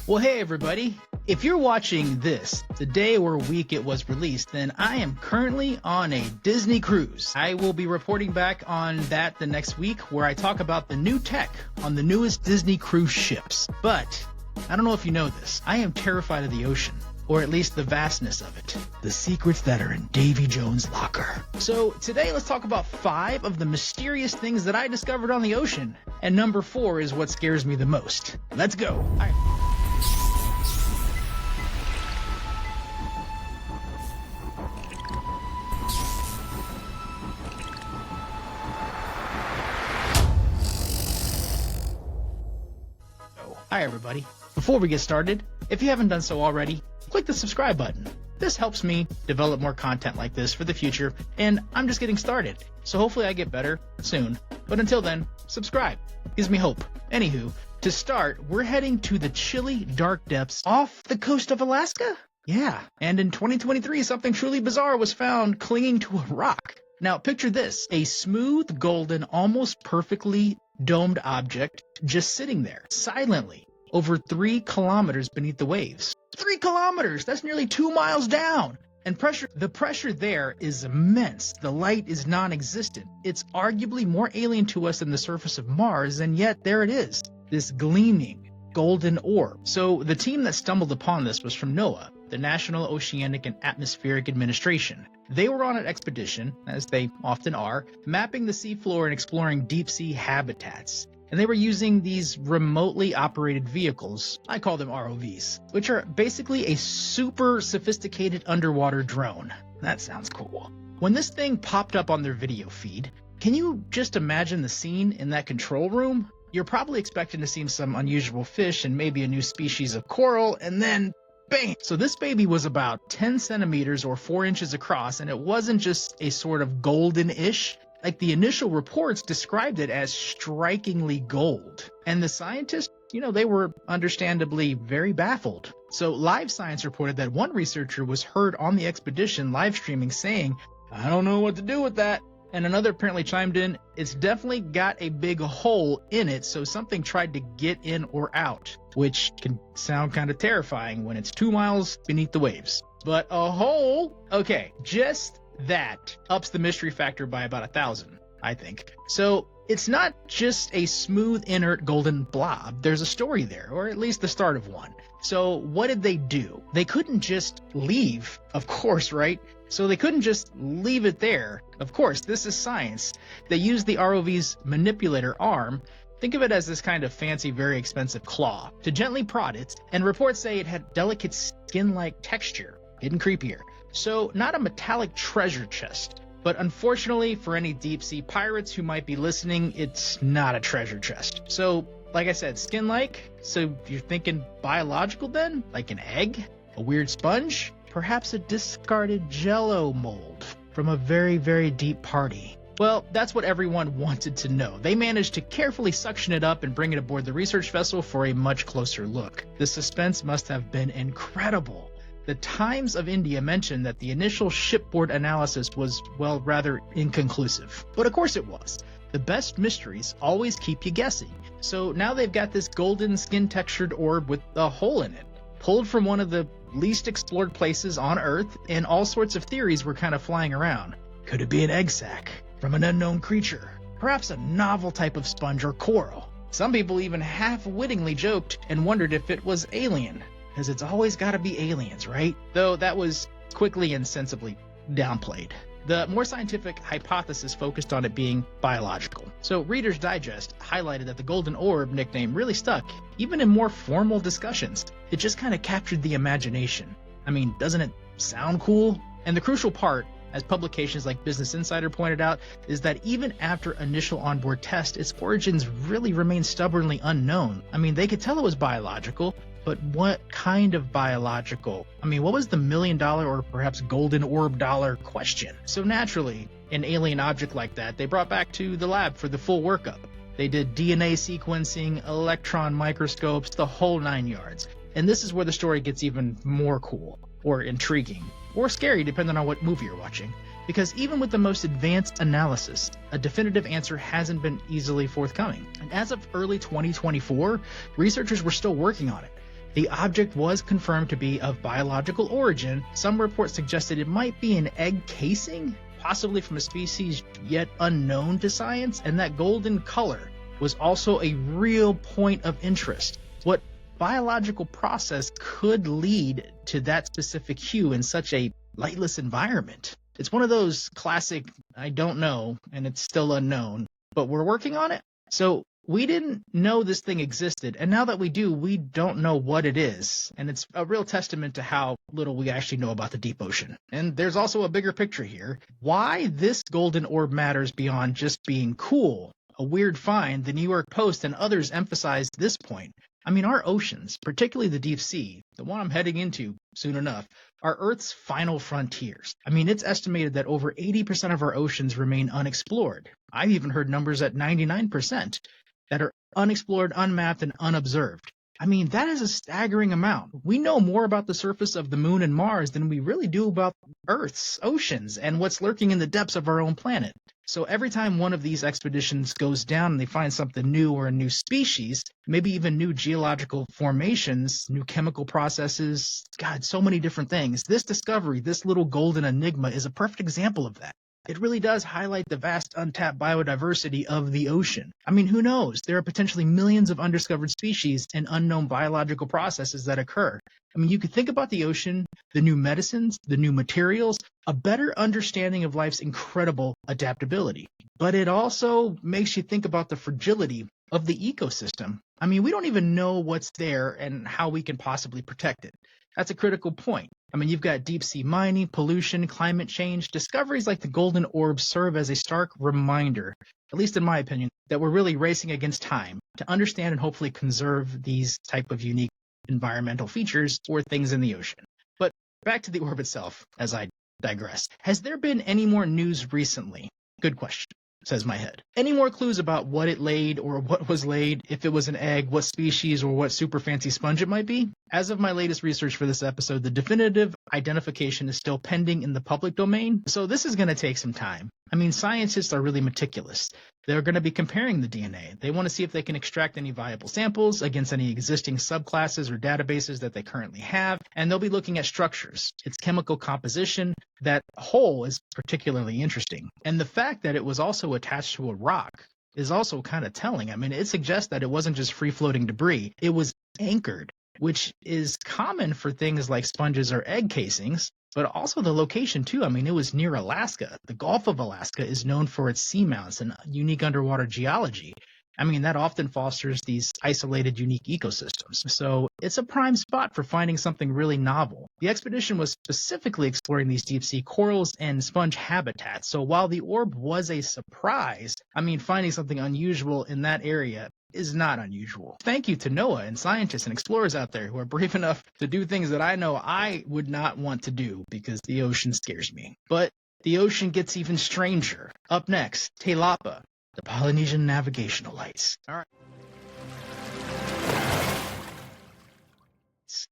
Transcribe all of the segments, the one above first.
Well, hey everybody. If you're watching this the day or week it was released, then I am currently on a Disney cruise. I will be reporting back on that the next week, where I talk about the new tech on the newest Disney cruise ships. But I don't know if you know this, I am terrified of the ocean, or at least the vastness of it. The secrets that are in Davy Jones' locker. So today let's talk about 5 of the mysterious things that I discovered on the ocean. And number 4 is what scares me the most. Let's go. All right. Hi everybody. Before we get started, if you haven't done so already, click the subscribe button. This helps me develop more content like this for the future, and I'm just getting started, so hopefully I get better soon. But until then, subscribe. Gives me hope. Anywho, to start, we're heading to the chilly, dark depths off the coast of Alaska? Yeah, and in 2023, something truly bizarre was found clinging to a rock. Now, picture this, a smooth, golden, almost perfectly domed object just sitting there, silently, over 3 kilometers beneath the waves. 3 kilometers! That's nearly 2 miles down! And the pressure there is immense. The light is non-existent. It's arguably more alien to us than the surface of Mars, and yet there it is, this gleaming golden orb. So the team that stumbled upon this was from NOAA, the National Oceanic and Atmospheric Administration. They were on an expedition, as they often are, mapping the seafloor and exploring deep-sea habitats. And they were using these remotely operated vehicles, I call them ROVs, which are basically a super sophisticated underwater drone. That sounds cool. When this thing popped up on their video feed, can you just imagine the scene in that control room? You're probably expecting to see some unusual fish and maybe a new species of coral, and then bang! So this baby was about 10 centimeters or 4 inches across, and it wasn't just a sort of golden-ish. Like, the initial reports described it as strikingly gold. And the scientists, they were understandably very baffled. So Live Science reported that one researcher was heard on the expedition live streaming saying, "I don't know what to do with that." And another apparently chimed in, "It's definitely got a big hole in it, so something tried to get in or out," which can sound kind of terrifying when it's 2 miles beneath the waves. But a hole? Okay, just that ups the mystery factor by about 1,000, I think. So it's not just a smooth, inert golden blob. There's a story there, or at least the start of one. So what did they do? They couldn't just leave, of course, right? So they couldn't just leave it there. Of course, this is science. They used the ROV's manipulator arm, think of it as this kind of fancy, very expensive claw, to gently prod it, and reports say it had delicate skin-like texture, getting creepier. So not a metallic treasure chest, but unfortunately for any deep-sea pirates who might be listening, it's not a treasure chest. So, like I said, skin-like, so you're thinking biological then? Like an egg? A weird sponge? Perhaps a discarded Jell-O mold from a very, very deep party. Well, that's what everyone wanted to know. They managed to carefully suction it up and bring it aboard the research vessel for a much closer look. The suspense must have been incredible. The Times of India mentioned that the initial shipboard analysis was, well, rather inconclusive. But of course it was. The best mysteries always keep you guessing. So now they've got this golden skin-textured orb with a hole in it, pulled from one of the least explored places on Earth, and all sorts of theories were kind of flying around. Could it be an egg sac from an unknown creature? Perhaps a novel type of sponge or coral? Some people even half-wittingly joked and wondered if it was alien. Because it's always got to be aliens, right? Though that was quickly and sensibly downplayed. The more scientific hypothesis focused on it being biological. So Reader's Digest highlighted that the Golden Orb nickname really stuck, even in more formal discussions. It just kind of captured the imagination. I mean, doesn't it sound cool? And the crucial part, as publications like Business Insider pointed out, is that even after initial onboard test, its origins really remain stubbornly unknown. I mean, they could tell it was biological, but what kind of biological? I mean, what was the $1 million or perhaps Golden Orb dollar question? So naturally, an alien object like that, they brought back to the lab for the full workup. They did DNA sequencing, electron microscopes, the whole 9 yards. And this is where the story gets even more cool, or intriguing, or scary depending on what movie you're watching. Because even with the most advanced analysis, a definitive answer hasn't been easily forthcoming. And as of early 2024, researchers were still working on it. The object was confirmed to be of biological origin. Some reports suggested it might be an egg casing, possibly from a species yet unknown to science, and that golden color was also a real point of interest. What biological process could lead to that specific hue in such a lightless environment? It's one of those classic, I don't know, and it's still unknown, but we're working on it. So we didn't know this thing existed, and now that we do, we don't know what it is. And it's a real testament to how little we actually know about the deep ocean. And there's also a bigger picture here. Why this golden orb matters beyond just being cool. A weird find, the New York Post and others emphasized this point. I mean, our oceans, particularly the deep sea, the one I'm heading into soon enough, are Earth's final frontiers. I mean, it's estimated that over 80% of our oceans remain unexplored. I've even heard numbers at 99% that are unexplored, unmapped, and unobserved. I mean, that is a staggering amount. We know more about the surface of the moon and Mars than we really do about Earth's oceans and what's lurking in the depths of our own planet. So every time one of these expeditions goes down and they find something new or a new species, maybe even new geological formations, new chemical processes, God, so many different things. This discovery, this little golden enigma, is a perfect example of that. It really does highlight the vast untapped biodiversity of the ocean. I mean, who knows? There are potentially millions of undiscovered species and unknown biological processes that occur. I mean, you could think about the ocean, the new medicines, the new materials, a better understanding of life's incredible adaptability. But it also makes you think about the fragility of the ecosystem. I mean, we don't even know what's there and how we can possibly protect it. That's a critical point. I mean, you've got deep sea mining, pollution, climate change. Discoveries like the Golden Orb serve as a stark reminder, at least in my opinion, that we're really racing against time to understand and hopefully conserve these type of unique environmental features or things in the ocean. But back to the orb itself, as I digress. Has there been any more news recently? Good question, says my head. Any more clues about what it laid or what was laid, if it was an egg, what species, or what super fancy sponge it might be? As of my latest research for this episode, the definitive identification is still pending in the public domain, so this is going to take some time. I mean, scientists are really meticulous. They're going to be comparing the DNA. They want to see if they can extract any viable samples against any existing subclasses or databases that they currently have, and they'll be looking at structures, its chemical composition. That whole is particularly interesting. And the fact that it was also attached to a rock is also kind of telling. I mean, it suggests that it wasn't just free-floating debris. It was anchored, which is common for things like sponges or egg casings, but also the location too. I mean, it was near Alaska. The Gulf of Alaska is known for its seamounts and unique underwater geology. I mean, that often fosters these isolated, unique ecosystems. So it's a prime spot for finding something really novel. The expedition was specifically exploring these deep sea corals and sponge habitats. So while the orb was a surprise, I mean, finding something unusual in that area is not unusual. Thank you to NOAA and scientists and explorers out there who are brave enough to do things that I know I would not want to do because the ocean scares me. But the ocean gets even stranger. Up next, Tailapa, the Polynesian navigational lights.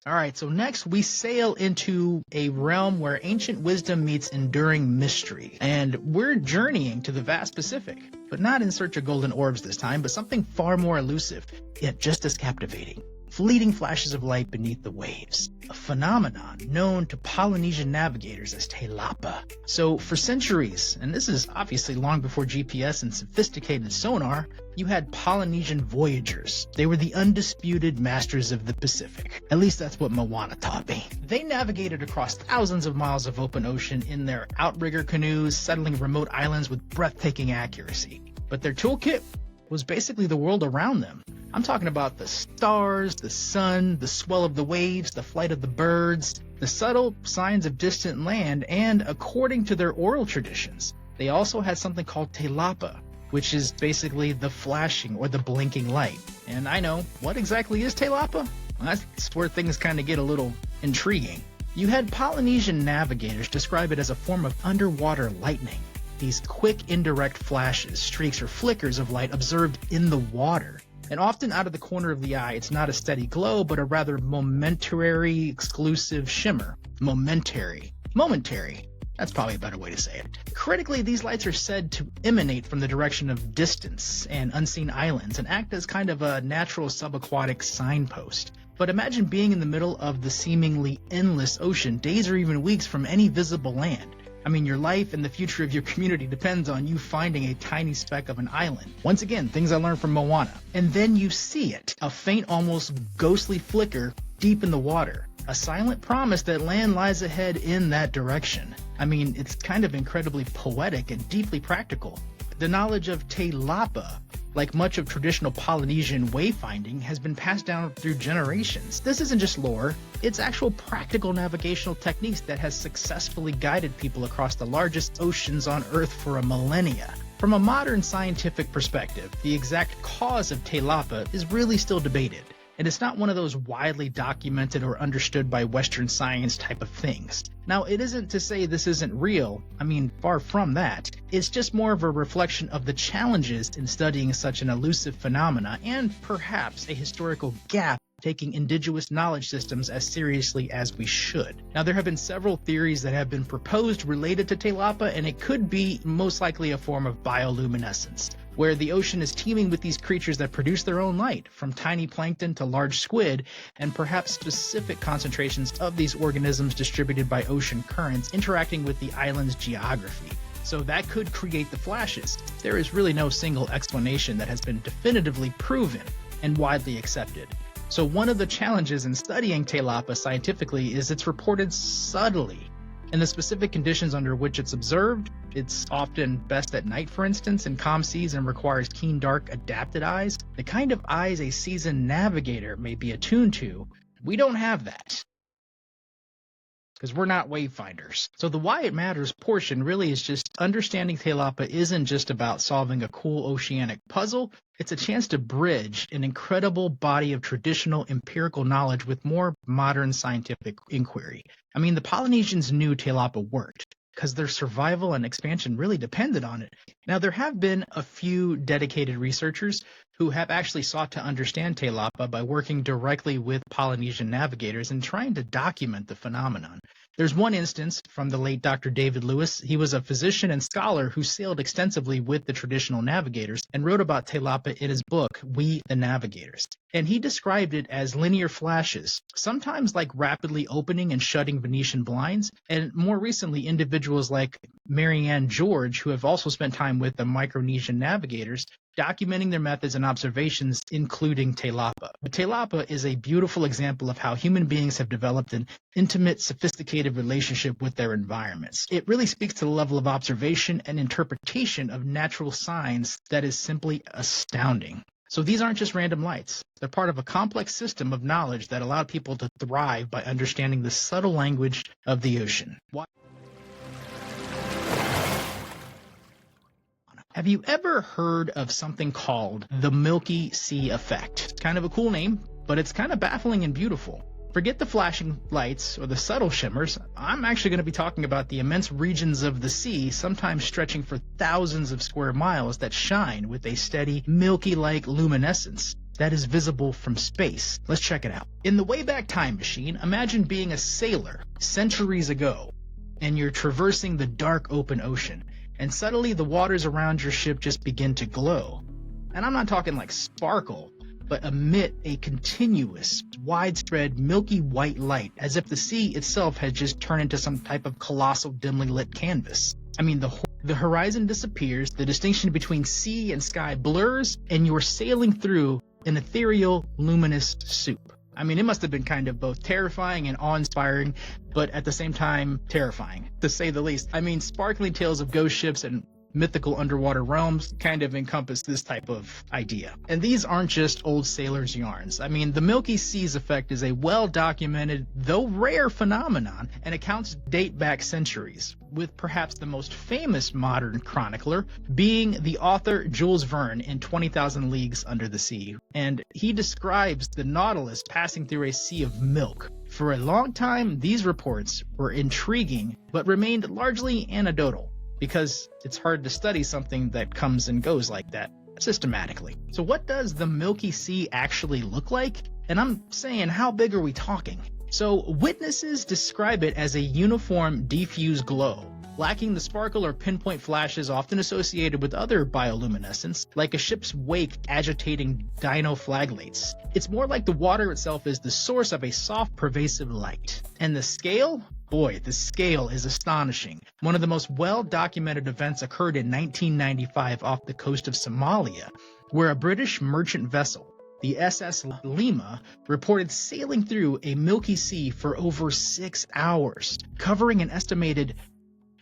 All right, so next we sail into a realm where ancient wisdom meets enduring mystery. And we're journeying to the vast Pacific, but not in search of golden orbs this time, but something far more elusive, yet just as captivating. Fleeting flashes of light beneath the waves, a phenomenon known to Polynesian navigators as Te Lapa. So for centuries, and this is obviously long before GPS and sophisticated sonar, you had Polynesian voyagers. They were the undisputed masters of the Pacific. At least that's what Moana taught me. They navigated across thousands of miles of open ocean in their outrigger canoes, settling remote islands with breathtaking accuracy. But their toolkit was basically the world around them. I'm talking about the stars, the sun, the swell of the waves, the flight of the birds, the subtle signs of distant land, and according to their oral traditions, they also had something called Tailapa, which is basically the flashing or the blinking light. And I know, what exactly is Tailapa? Well, that's where things kind of get a little intriguing. You had Polynesian navigators describe it as a form of underwater lightning. These quick indirect flashes, streaks, or flickers of light observed in the water. And often out of the corner of the eye, it's not a steady glow, but a rather momentary, exclusive shimmer. Momentary. That's probably a better way to say it. Critically, these lights are said to emanate from the direction of distance and unseen islands and act as kind of a natural subaquatic signpost. But imagine being in the middle of the seemingly endless ocean, days or even weeks from any visible land. I mean, your life and the future of your community depends on you finding a tiny speck of an island. Once again, things I learned from Moana. And then you see it, a faint, almost ghostly flicker deep in the water. A silent promise that land lies ahead in that direction. I mean, it's kind of incredibly poetic and deeply practical. The knowledge of Te Lapa, like much of traditional Polynesian wayfinding, has been passed down through generations. This isn't just lore, it's actual practical navigational techniques that has successfully guided people across the largest oceans on Earth for a millennia. From a modern scientific perspective, the exact cause of Te Lapa is really still debated. And it's not one of those widely documented or understood by Western science type of things. Now, it isn't to say this isn't real. I mean, far from that. It's just more of a reflection of the challenges in studying such an elusive phenomena and perhaps a historical gap taking indigenous knowledge systems as seriously as we should. Now, there have been several theories that have been proposed related to Te Lapa, and it could be most likely a form of bioluminescence, where the ocean is teeming with these creatures that produce their own light, from tiny plankton to large squid, and perhaps specific concentrations of these organisms distributed by ocean currents interacting with the island's geography. So that could create the flashes. There is really no single explanation that has been definitively proven and widely accepted. So one of the challenges in studying Te Lapa scientifically is it's reported subtly. In the specific conditions under which it's observed, it's often best at night, for instance, in calm seas, and requires keen, dark, adapted eyes, the kind of eyes a seasoned navigator may be attuned to. We don't have that, because we're not wayfinders. So the why it matters portion really is just understanding Te Lapa isn't just about solving a cool oceanic puzzle. It's a chance to bridge an incredible body of traditional empirical knowledge with more modern scientific inquiry. I mean, the Polynesians knew Te Lapa worked because their survival and expansion really depended on it. Now, there have been a few dedicated researchers who have actually sought to understand Te Lapa by working directly with Polynesian navigators and trying to document the phenomenon. There's one instance from the late Dr. David Lewis. He was a physician and scholar who sailed extensively with the traditional navigators and wrote about Te Lapa in his book, We the Navigators. And he described it as linear flashes, sometimes like rapidly opening and shutting Venetian blinds, and more recently individuals like Marianne George, who have also spent time with the Micronesian navigators, documenting their methods and observations, including Te Lapa. But Te Lapa is a beautiful example of how human beings have developed an intimate, sophisticated relationship with their environments. It really speaks to the level of observation and interpretation of natural signs that is simply astounding. So these aren't just random lights. They're part of a complex system of knowledge that allowed people to thrive by understanding the subtle language of the ocean. Have you ever heard of something called the Milky Sea effect? It's kind of a cool name, but it's kind of baffling and beautiful. Forget the flashing lights or the subtle shimmers. I'm actually going to be talking about the immense regions of the sea, sometimes stretching for thousands of square miles, that shine with a steady, milky-like luminescence that is visible from space. Let's check it out. In the Wayback Time Machine, imagine being a sailor centuries ago, and you're traversing the dark open ocean. And suddenly the waters around your ship just begin to glow. And I'm not talking like sparkle, but emit a continuous, widespread, milky white light, as if the sea itself had just turned into some type of colossal, dimly lit canvas. I mean, the horizon disappears, the distinction between sea and sky blurs, and you're sailing through an ethereal, luminous soup. I mean, it must have been kind of both terrifying and awe-inspiring, but at the same time, terrifying, to say the least. I mean, sparkling tales of ghost ships and mythical underwater realms kind of encompass this type of idea. And these aren't just old sailors' yarns. I mean, the Milky Sea's effect is a well-documented, though rare phenomenon, and accounts date back centuries, with perhaps the most famous modern chronicler being the author Jules Verne in 20,000 Leagues Under the Sea. And he describes the Nautilus passing through a sea of milk. For a long time, these reports were intriguing, but remained largely anecdotal, because it's hard to study something that comes and goes like that systematically. So what does the Milky Sea actually look like? And I'm saying, how big are we talking? So witnesses describe it as a uniform diffuse glow, lacking the sparkle or pinpoint flashes often associated with other bioluminescence, like a ship's wake agitating dinoflagellates. It's more like the water itself is the source of a soft, pervasive light. And the scale? Boy, the scale is astonishing. One of the most well-documented events occurred in 1995 off the coast of Somalia, where a British merchant vessel, the SS Lima, reported sailing through a Milky Sea for over 6 hours, covering an estimated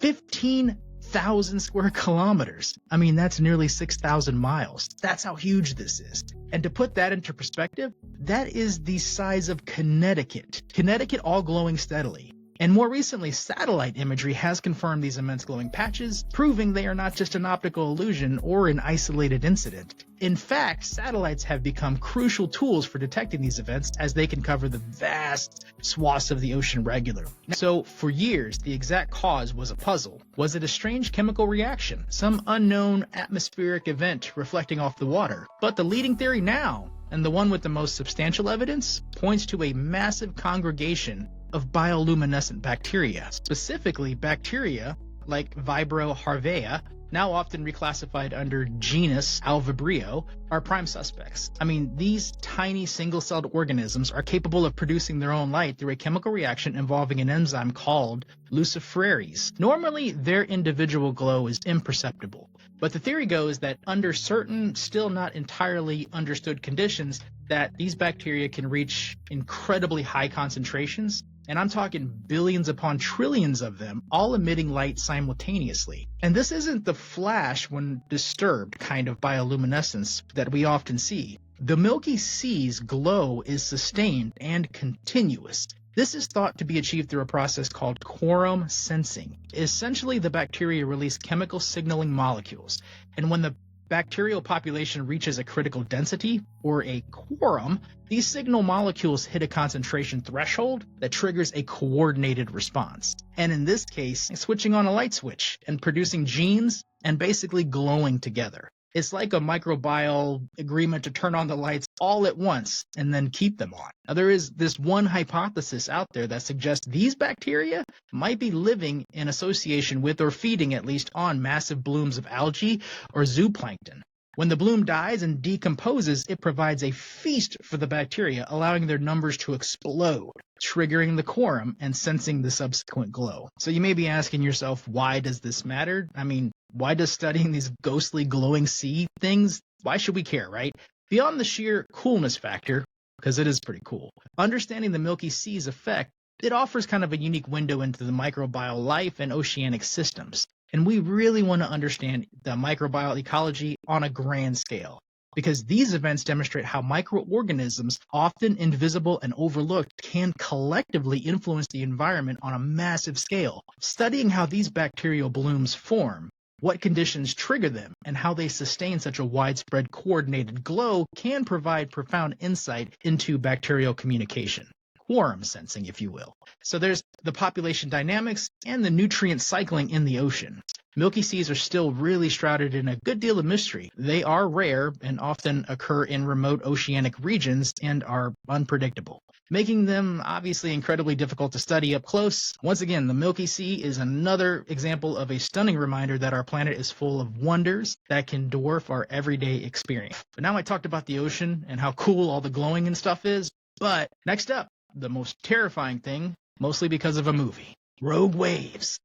15,000 square kilometers. I mean, that's nearly 6,000 miles. That's how huge this is. And to put that into perspective, that is the size of Connecticut. Connecticut all glowing steadily. And more recently, satellite imagery has confirmed these immense glowing patches, proving they are not just an optical illusion or an isolated incident. In fact, satellites have become crucial tools for detecting these events as they can cover the vast swaths of the ocean regularly. So, for years, the exact cause was a puzzle. Was it a strange chemical reaction, some unknown atmospheric event reflecting off the water? But the leading theory now, and the one with the most substantial evidence, points to a massive congregation of bioluminescent bacteria, specifically bacteria like Vibrio-Harvea, now often reclassified under genus Alvibrio, are prime suspects. I mean, these tiny single-celled organisms are capable of producing their own light through a chemical reaction involving an enzyme called luciferase. Normally, their individual glow is imperceptible, but the theory goes that under certain, still not entirely understood conditions, that these bacteria can reach incredibly high concentrations, and I'm talking billions upon trillions of them, all emitting light simultaneously. And this isn't the flash when disturbed kind of bioluminescence that we often see. The Milky Sea's glow is sustained and continuous. This is thought to be achieved through a process called quorum sensing. Essentially, the bacteria release chemical signaling molecules, and when the bacterial population reaches a critical density, or a quorum, these signal molecules hit a concentration threshold that triggers a coordinated response. And in this case, switching on a light switch and producing genes and basically glowing together. It's like a microbial agreement to turn on the lights all at once and then keep them on. Now, there is this one hypothesis out there that suggests these bacteria might be living in association with or feeding at least on massive blooms of algae or zooplankton. When the bloom dies and decomposes, it provides a feast for the bacteria, allowing their numbers to explode, triggering the quorum and sensing the subsequent glow. So you may be asking yourself, why does this matter? I mean, why does studying these ghostly glowing sea things, why should we care, right? Beyond the sheer coolness factor, because it is pretty cool, understanding the Milky Sea's effect, it offers kind of a unique window into the microbial life and oceanic systems. And we really want to understand the microbial ecology on a grand scale, because these events demonstrate how microorganisms, often invisible and overlooked, can collectively influence the environment on a massive scale. Studying how these bacterial blooms form, what conditions trigger them, and how they sustain such a widespread coordinated glow can provide profound insight into bacterial communication. Quorum sensing, if you will. So there's the population dynamics and the nutrient cycling in the ocean. Milky Seas are still really shrouded in a good deal of mystery. They are rare and often occur in remote oceanic regions and are unpredictable, making them obviously incredibly difficult to study up close. Once again, the Milky Sea is another example of a stunning reminder that our planet is full of wonders that can dwarf our everyday experience. But now I talked about the ocean and how cool all the glowing and stuff is, but next up, the most terrifying thing, mostly because of a movie, rogue waves.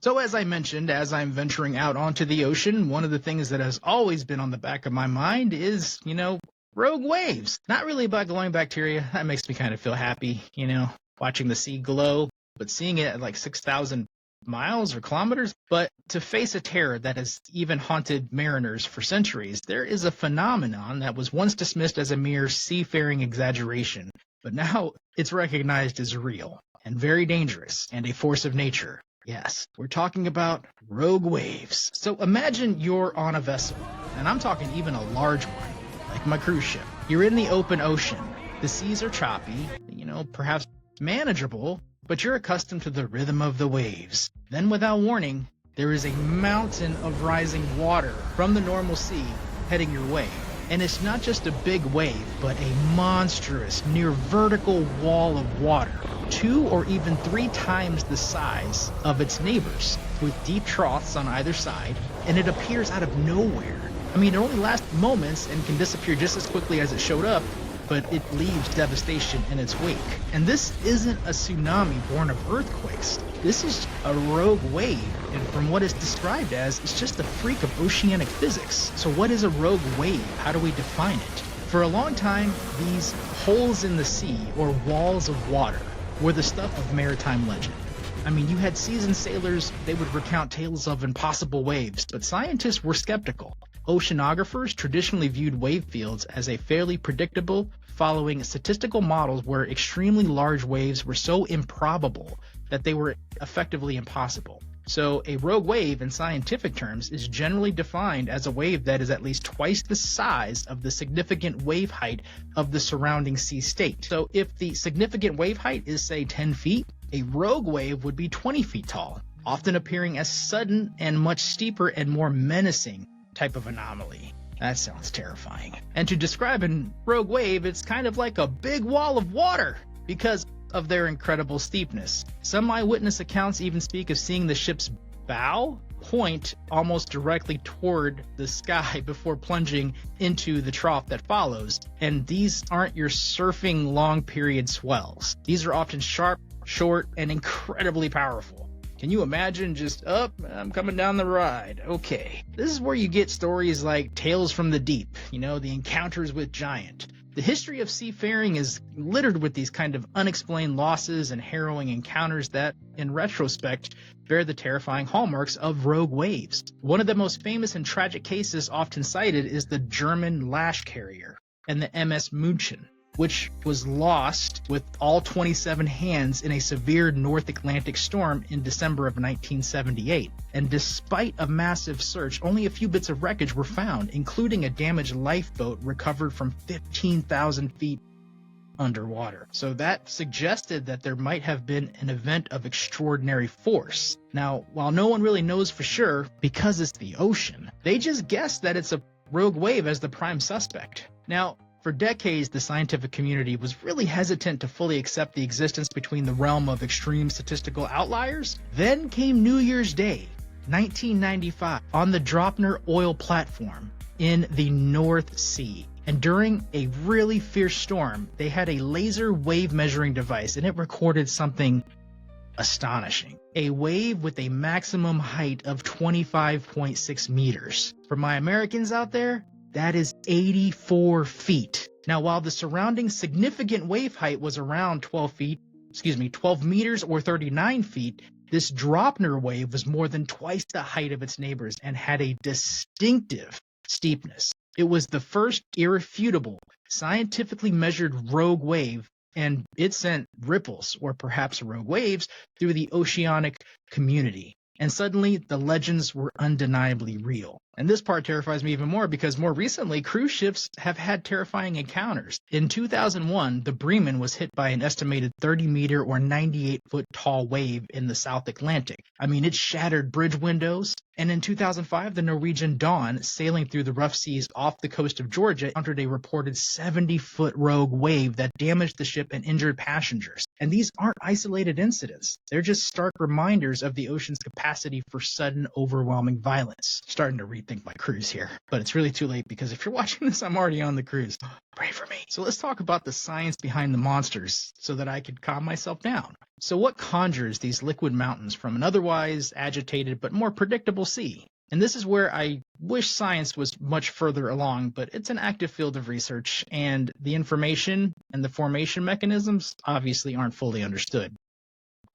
So as I mentioned, as I'm venturing out onto the ocean, one of the things that has always been on the back of my mind is, rogue waves. Not really about glowing bacteria. That makes me kind of feel happy, watching the sea glow, but seeing it at like 6,000 miles or kilometers. But to face a terror that has even haunted mariners for centuries, there is a phenomenon that was once dismissed as a mere seafaring exaggeration, but now it's recognized as real and very dangerous and a force of nature. Yes, we're talking about rogue waves. So imagine you're on a vessel, and I'm talking even a large one, like my cruise ship. You're in the open ocean. The seas are choppy, perhaps manageable, but you're accustomed to the rhythm of the waves. Then without warning, there is a mountain of rising water from the normal sea heading your way. And it's not just a big wave, but a monstrous, near vertical wall of water, 2 or even 3 times the size of its neighbors, with deep troughs on either side, and it appears out of nowhere. I mean, it only lasts moments and can disappear just as quickly as it showed up, but it leaves devastation in its wake. And this isn't a tsunami born of earthquakes. This is a rogue wave, and from what it's described as, it's just a freak of oceanic physics. So what is a rogue wave? How do we define it? For a long time, these holes in the sea, or walls of water, were the stuff of maritime legend. I mean, you had seasoned sailors, they would recount tales of impossible waves, but scientists were skeptical. Oceanographers traditionally viewed wave fields as a fairly predictable, following statistical models where extremely large waves were so improbable that they were effectively impossible. So a rogue wave in scientific terms is generally defined as a wave that is at least twice the size of the significant wave height of the surrounding sea state. So if the significant wave height is, say, 10 feet, a rogue wave would be 20 feet tall, often appearing as sudden and much steeper and more menacing type of anomaly. That sounds terrifying. And to describe a rogue wave, it's kind of like a big wall of water because of their incredible steepness. Some eyewitness accounts even speak of seeing the ship's bow point almost directly toward the sky before plunging into the trough that follows. And these aren't your surfing long period swells. These are often sharp, short, and incredibly powerful. Can you imagine just, I'm coming down the ride. Okay. This is where you get stories like Tales from the Deep, the encounters with giant. The history of seafaring is littered with these kind of unexplained losses and harrowing encounters that, in retrospect, bear the terrifying hallmarks of rogue waves. One of the most famous and tragic cases often cited is the German Lash Carrier and the MS München, which was lost with all 27 hands in a severe North Atlantic storm in December of 1978. And despite a massive search, only a few bits of wreckage were found, including a damaged lifeboat recovered from 15,000 feet underwater. So that suggested that there might have been an event of extraordinary force. Now, while no one really knows for sure, because it's the ocean, they just guessed that it's a rogue wave as the prime suspect. Now, for decades, the scientific community was really hesitant to fully accept the existence between the realm of extreme statistical outliers. Then came New Year's Day, 1995, on the Dropner oil platform in the North Sea. And during a really fierce storm, they had a laser wave measuring device, and it recorded something astonishing. A wave with a maximum height of 25.6 meters. For my Americans out there, that is 84 feet. Now, while the surrounding significant wave height was around 12 meters or 39 feet, this Dropner wave was more than twice the height of its neighbors and had a distinctive steepness. It was the first irrefutable, scientifically measured rogue wave, and it sent ripples, or perhaps rogue waves, through the oceanic community. And suddenly, the legends were undeniably real. And this part terrifies me even more because more recently, cruise ships have had terrifying encounters. In 2001, the Bremen was hit by an estimated 30-meter or 98-foot tall wave in the South Atlantic. I mean, it shattered bridge windows. And in 2005, the Norwegian Dawn, sailing through the rough seas off the coast of Georgia, encountered a reported 70-foot rogue wave that damaged the ship and injured passengers. And these aren't isolated incidents. They're just stark reminders of the ocean's capacity for sudden, overwhelming violence. Starting to rethink my cruise here. But it's really too late because if you're watching this, I'm already on the cruise. Pray for me. So let's talk about the science behind the monsters so that I can calm myself down. So what conjures these liquid mountains from an otherwise agitated but more predictable sea? And this is where I wish science was much further along, but it's an active field of research, and the information and the formation mechanisms obviously aren't fully understood.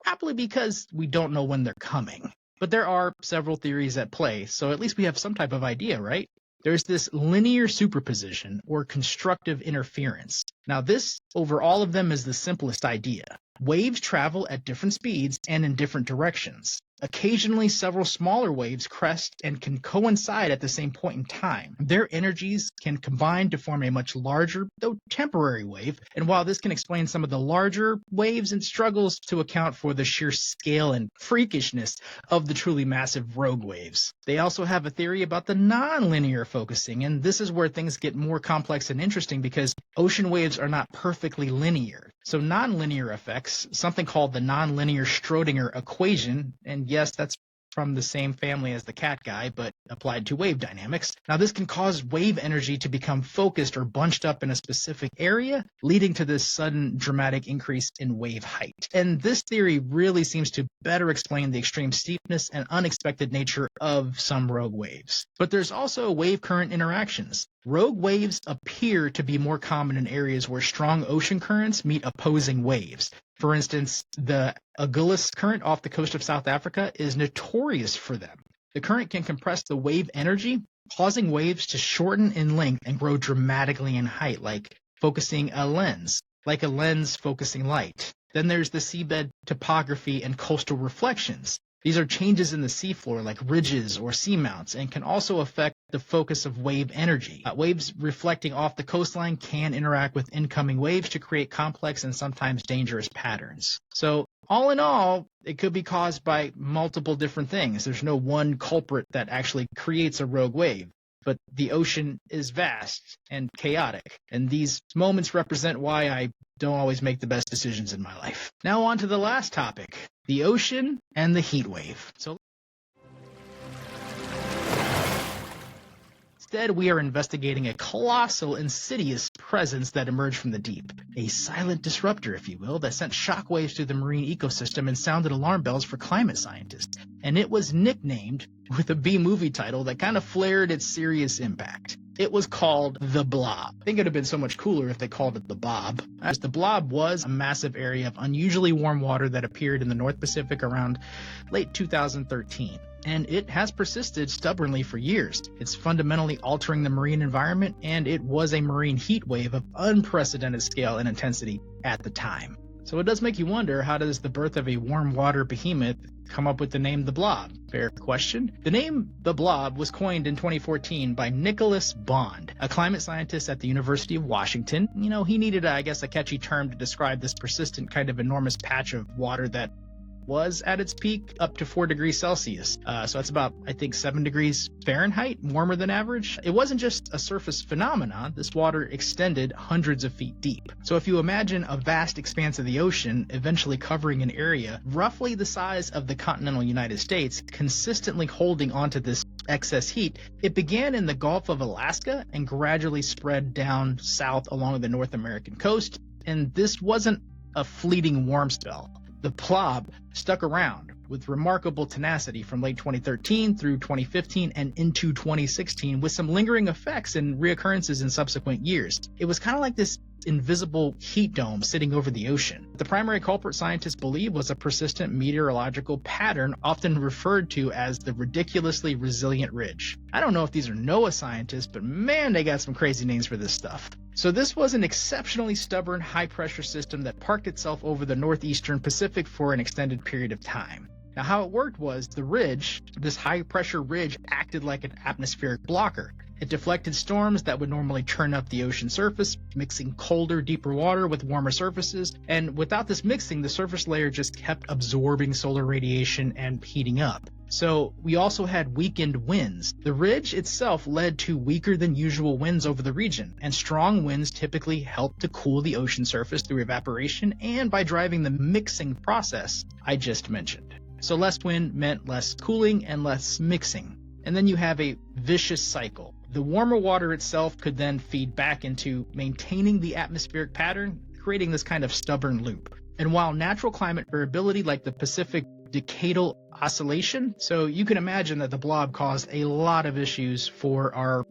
Probably because we don't know when they're coming. But there are several theories at play, so at least we have some type of idea, right? There's this linear superposition or constructive interference. Now this, over all of them, is the simplest idea. Waves travel at different speeds and in different directions. Occasionally, several smaller waves crest and can coincide at the same point in time. Their energies can combine to form a much larger, though temporary wave, and while this can explain some of the larger waves, it struggles to account for the sheer scale and freakishness of the truly massive rogue waves. They also have a theory about the non-linear focusing, and this is where things get more complex and interesting because ocean waves are not perfectly linear. So nonlinear effects, something called the nonlinear Schrödinger equation, and yes, that's from the same family as the cat guy, but applied to wave dynamics. Now, this can cause wave energy to become focused or bunched up in a specific area, leading to this sudden dramatic increase in wave height. And this theory really seems to better explain the extreme steepness and unexpected nature of some rogue waves. But there's also wave current interactions. Rogue waves appear to be more common in areas where strong ocean currents meet opposing waves. For instance, the Agulhas current off the coast of South Africa is notorious for them. The current can compress the wave energy, causing waves to shorten in length and grow dramatically in height, like a lens focusing light. Then there's the seabed topography and coastal reflections. These are changes in the seafloor like ridges or seamounts and can also affect the focus of wave energy. Waves reflecting off the coastline can interact with incoming waves to create complex and sometimes dangerous patterns. So all in all, it could be caused by multiple different things. There's no one culprit that actually creates a rogue wave. But the ocean is vast and chaotic, and these moments represent why I don't always make the best decisions in my life. Now on to the last topic, the ocean and the heat wave. Instead, we are investigating a colossal, insidious presence that emerged from the deep. A silent disruptor, if you will, that sent shockwaves through the marine ecosystem and sounded alarm bells for climate scientists. And it was nicknamed with a B-movie title that kind of flared its serious impact. It was called the Blob. I think it would have been so much cooler if they called it the Bob. As the Blob was a massive area of unusually warm water that appeared in the North Pacific around late 2013. And it has persisted stubbornly for years. It's fundamentally altering the marine environment, and it was a marine heat wave of unprecedented scale and intensity at the time. So it does make you wonder, how does the birth of a warm water behemoth come up with the name the Blob? Fair question. The name the Blob was coined in 2014 by Nicholas Bond, a climate scientist at the University of Washington. He needed, a catchy term to describe this persistent kind of enormous patch of water that was at its peak up to 4 degrees Celsius. So that's about, 7 degrees Fahrenheit, warmer than average. It wasn't just a surface phenomenon. This water extended hundreds of feet deep. So if you imagine a vast expanse of the ocean eventually covering an area roughly the size of the continental United States, consistently holding onto this excess heat, it began in the Gulf of Alaska and gradually spread down south along the North American coast. And this wasn't a fleeting warm spell. The Blob stuck around with remarkable tenacity from late 2013 through 2015 and into 2016, with some lingering effects and reoccurrences in subsequent years. It was kind of like this invisible heat dome sitting over the ocean. The primary culprit scientists believe was a persistent meteorological pattern often referred to as the ridiculously resilient ridge. I don't know if these are NOAA scientists, but man, they got some crazy names for this stuff. So this was an exceptionally stubborn, high-pressure system that parked itself over the northeastern Pacific for an extended period of time. Now, how it worked was the ridge, this high-pressure ridge, acted like an atmospheric blocker. It deflected storms that would normally churn up the ocean surface, mixing colder, deeper water with warmer surfaces. And without this mixing, the surface layer just kept absorbing solar radiation and heating up. So we also had weakened winds. The ridge itself led to weaker than usual winds over the region, and strong winds typically help to cool the ocean surface through evaporation and by driving the mixing process I just mentioned. So less wind meant less cooling and less mixing. And then you have a vicious cycle. The warmer water itself could then feed back into maintaining the atmospheric pattern, creating this kind of stubborn loop. And while natural climate variability like the Pacific decadal oscillation, so you can imagine that the Blob caused a lot of issues for our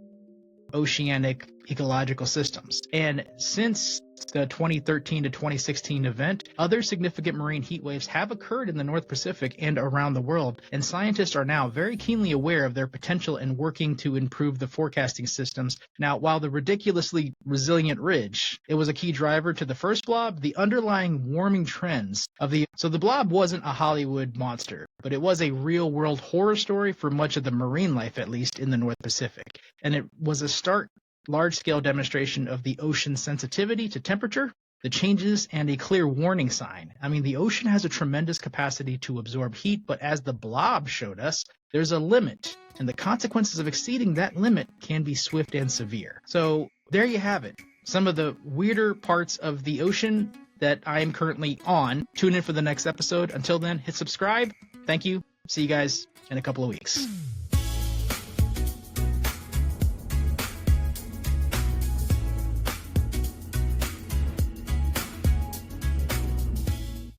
oceanic ecological systems. And since the 2013 to 2016 event, other significant marine heat waves have occurred in the North Pacific and around the world, and scientists are now very keenly aware of their potential and working to improve the forecasting systems. Now, while the ridiculously resilient ridge, it was a key driver to the first Blob, the underlying warming trends of the Blob wasn't a Hollywood monster, but it was a real-world horror story for much of the marine life, at least in the North Pacific. And it was a stark large-scale demonstration of the ocean's sensitivity to temperature, the changes, and a clear warning sign. I mean, the ocean has a tremendous capacity to absorb heat, but as the Blob showed us, there's a limit, and the consequences of exceeding that limit can be swift and severe. So there you have it. Some of the weirder parts of the ocean that I am currently on. Tune in for the next episode. Until then, hit subscribe. Thank you. See you guys in a couple of weeks.